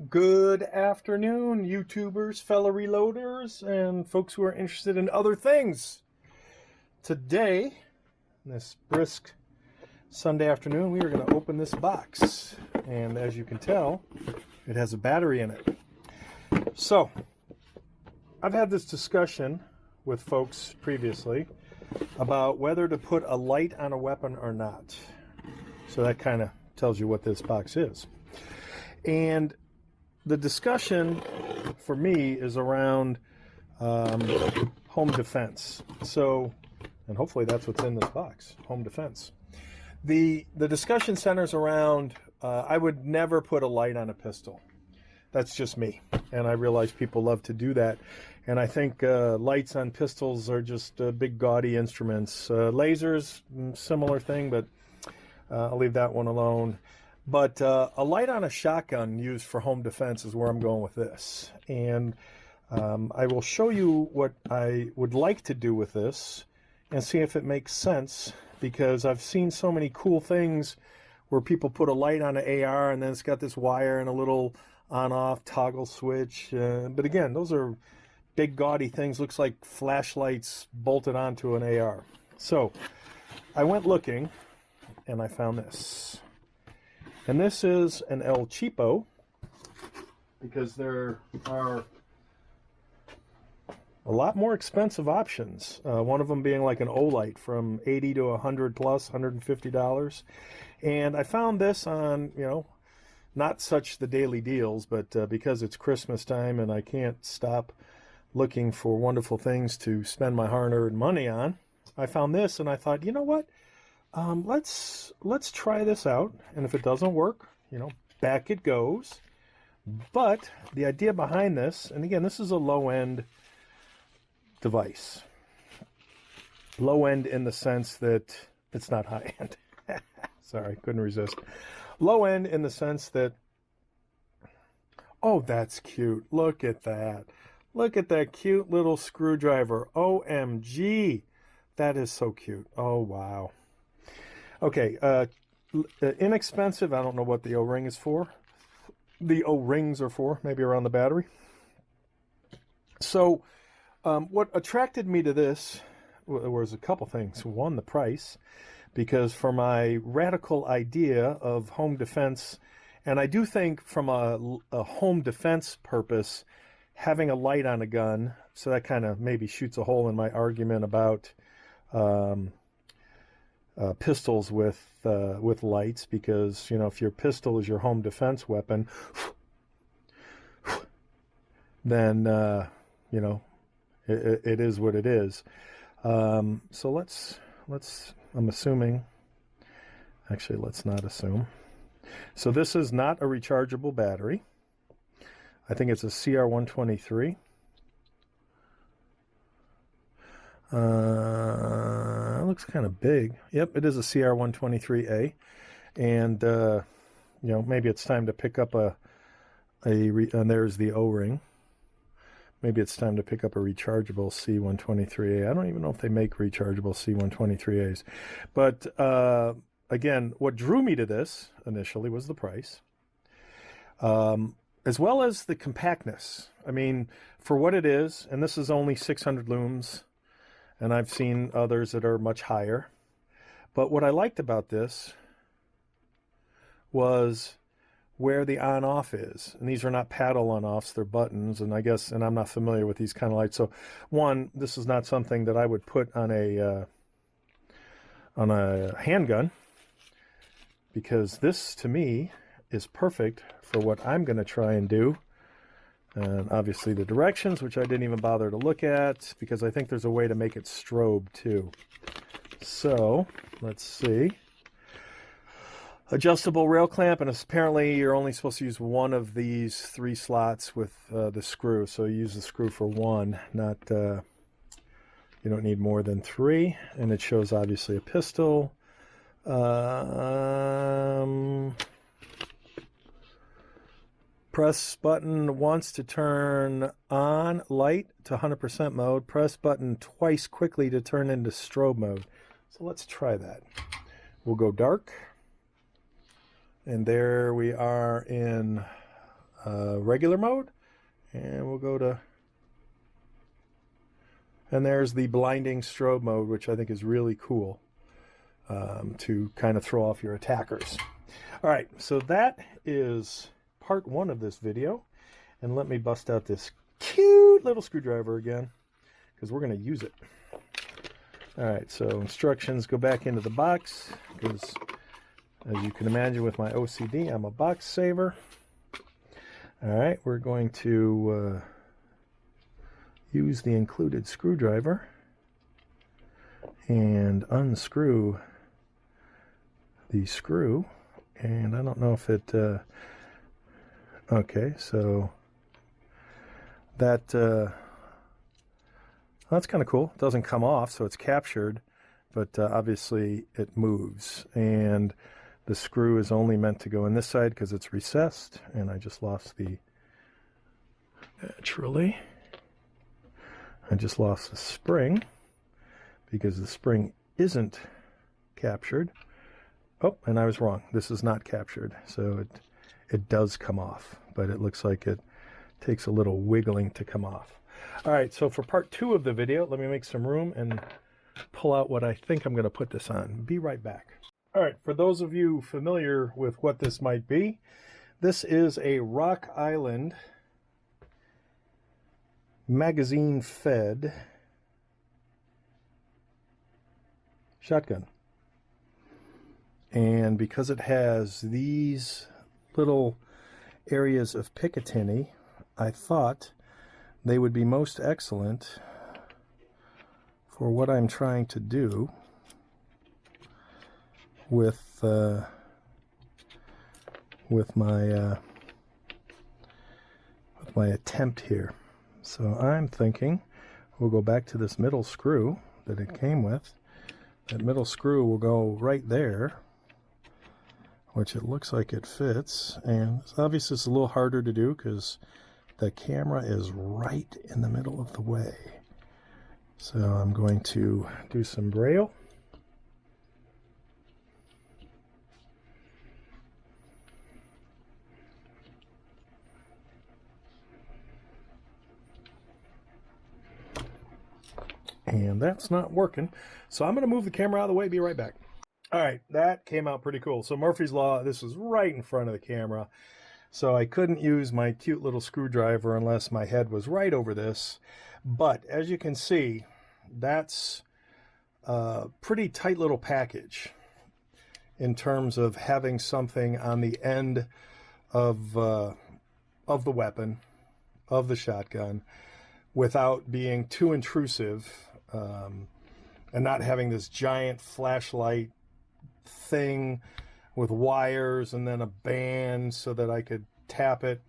Good afternoon, YouTubers, fellow reloaders, and folks who are interested in other things. Today, this brisk Sunday afternoon, we are going to open this box. And as you can tell, it has a battery in it. So, I've had this discussion with folks previously about whether to put a light on a weapon or not. So that kind of tells you what this box is. And the discussion for me is around home defense. So, and hopefully that's what's in this box, home defense. The discussion centers around I would never put a light on a pistol. That's just me. And I realize people love to do that. And I think lights on pistols are just big gaudy instruments. Lasers, similar thing, but I'll leave that one alone. But a light on a shotgun used for home defense is where I'm going with this. And I will show you what I would like to do with this and see if it makes sense, because I've seen so many cool things where people put a light on an AR and then it's got this wire and a little on-off toggle switch. But again, those are big gaudy things. Looks like flashlights bolted onto an AR. So I went looking and I found this. And this is an El Cheapo, because there are a lot more expensive options. One of them being like an Olight from $80 to $100 plus, $150. And I found this on, not such the daily deals, but because it's Christmas time and I can't stop looking for wonderful things to spend my hard-earned money on, I found this and I thought, you know what? Let's try this out, and if it doesn't work, back it goes. But the idea behind this, and again, this is a low-end device. Low-end in the sense that it's not high-end. Sorry, couldn't resist. Low-end in the sense that, oh, that's cute. Look at that. Look at that cute little screwdriver. OMG. That is so cute. Oh, wow. Okay, inexpensive. I don't know what the O-ring is for. The O-rings are for, maybe around the battery. So what attracted me to this was a couple things. One, the price, because for my radical idea of home defense, and I do think from a home defense purpose, having a light on a gun, so that kind of maybe shoots a hole in my argument about pistols with lights, because if your pistol is your home defense weapon, then it is what it is. So let's I'm assuming, actually let's not assume. So this is not a rechargeable battery. I think it's a CR123. It looks kind of big. Yep, it is a CR123A, and maybe it's time to pick up and there's the O-ring. Maybe it's time to pick up a rechargeable C123A. I don't even know if they make rechargeable C123As, but again, what drew me to this initially was the price, as well as the compactness. I mean, for what it is, and this is only 600 looms. And I've seen others that are much higher. But what I liked about this was where the on-off is. And these are not paddle on-offs, they're buttons. And and I'm not familiar with these kind of lights. So one, this is not something that I would put on a handgun, because this, to me, is perfect for what I'm going to try and do. And obviously the directions, which I didn't even bother to look at, because I think there's a way to make it strobe too. So let's see. Adjustable rail clamp, and apparently you're only supposed to use one of these 3 slots with the screw. So you use the screw for one, not you don't need more than 3. And it shows obviously a pistol. Press button once to turn on light to 100% mode. Press button twice quickly to turn into strobe mode. So let's try that. We'll go dark. And there we are in regular mode, and we'll go to, and there's the blinding strobe mode, which I think is really cool to kind of throw off your attackers. All right, so that is part 1 of this video, and let me bust out this cute little screwdriver again, because we're going to use it. All right, so instructions go back into the box, because as you can imagine with my OCD, I'm a box saver. All right, we're going to use the included screwdriver and unscrew the screw. And I don't know if it, okay, so that, that's kind of cool. It doesn't come off, so it's captured, but obviously it moves. And the screw is only meant to go in this side because it's recessed, and I just lost the, naturally, I just lost the spring because the spring isn't captured. Oh, and I was wrong. This is not captured, so it does come off, but it looks like it takes a little wiggling to come off. All right, so for part 2 of the video, let me make some room and pull out what I think I'm going to put this on. Be right back. All right, for those of you familiar with what this might be, this is a Rock Island magazine-fed shotgun. And because it has these little areas of picatinny, I thought they would be most excellent for what I'm trying to do with my attempt here. So I'm thinking we'll go back to this middle screw that it came with. That middle screw will go right there, which it looks like it fits. And obviously it's a little harder to do because the camera is right in the middle of the way. So I'm going to do some braille. And that's not working. So I'm going to move the camera out of the way, be right back. All right, that came out pretty cool. So Murphy's Law, this is right in front of the camera. So I couldn't use my cute little screwdriver unless my head was right over this. But as you can see, that's a pretty tight little package in terms of having something on the end of the weapon, of the shotgun, without being too intrusive, and not having this giant flashlight thing with wires and then a band so that I could tap it.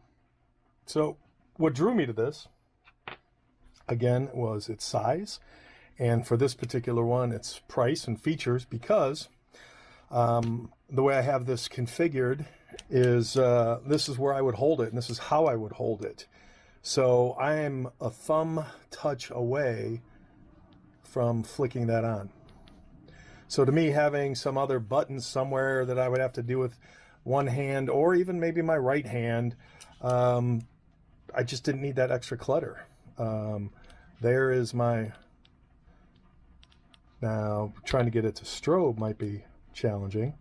So what drew me to this, again, was its size, and for this particular one, its price and features, because the way I have this configured is this is where I would hold it, and this is how I would hold it. So I am a thumb touch away from flicking that on. So to me, having some other buttons somewhere that I would have to do with one hand, or even maybe my right hand, I just didn't need that extra clutter. There is my, now trying to get it to strobe might be challenging.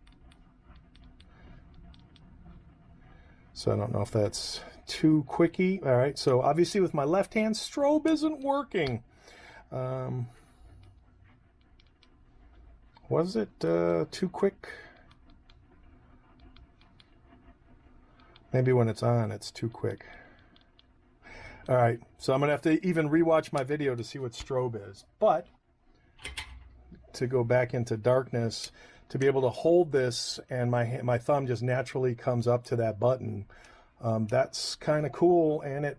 So I don't know if that's too quickie. All right, so obviously with my left hand, strobe isn't working. Was it too quick? Maybe when it's on, it's too quick. All right, so I'm gonna have to even rewatch my video to see what strobe is. But to go back into darkness, to be able to hold this and my thumb just naturally comes up to that button, that's kind of cool, and it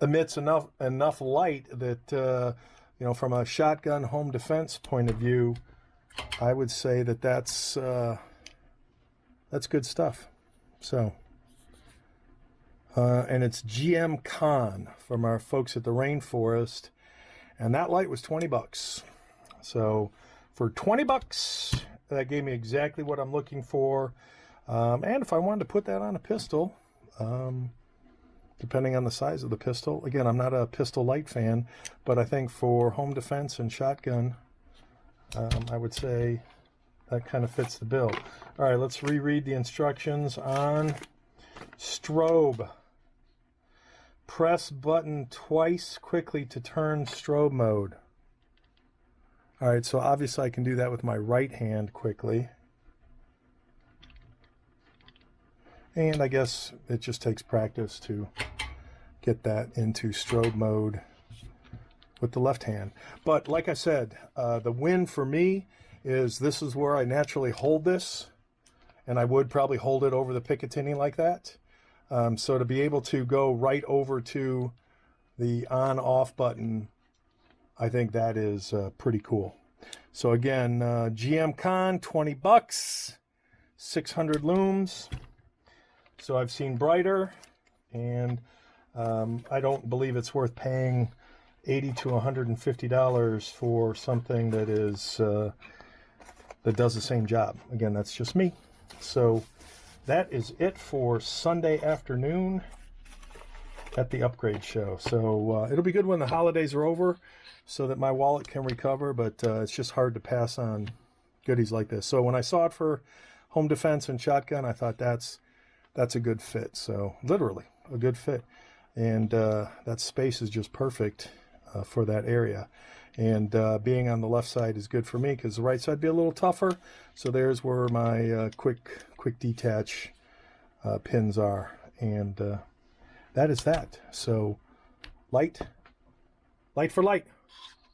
emits enough light that you know, from a shotgun home defense point of view, I would say that that's good stuff. So, and it's gncomm from our folks at the Rainforest, and that light was 20 bucks. So for 20 bucks, that gave me exactly what I'm looking for. And if I wanted to put that on a pistol, depending on the size of the pistol. Again, I'm not a pistol light fan, but I think for home defense and shotgun, I would say that kind of fits the bill. All right, let's reread the instructions on strobe. Press button twice quickly to turn strobe mode. All right, so obviously I can do that with my right hand quickly. And I guess it just takes practice to get that into strobe mode with the left hand. But like I said, the win for me is this is where I naturally hold this, and I would probably hold it over the picatinny like that. So to be able to go right over to the on-off button, I think that is pretty cool. So again, gncomm, 20 bucks, 600 looms. So I've seen brighter, and I don't believe it's worth paying $80 to $150 for something that is that does the same job. Again, that's just me. So that is it for Sunday afternoon at the Upgrade Show. So it'll be good when the holidays are over so that my wallet can recover, but it's just hard to pass on goodies like this. So when I saw it for home defense and shotgun, I thought that's a good fit. So literally a good fit. And that space is just perfect for that area. And being on the left side is good for me because the right side would be a little tougher. So there's where my quick detach pins are. And that is that. So light for light.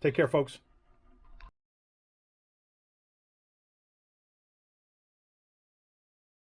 Take care, folks.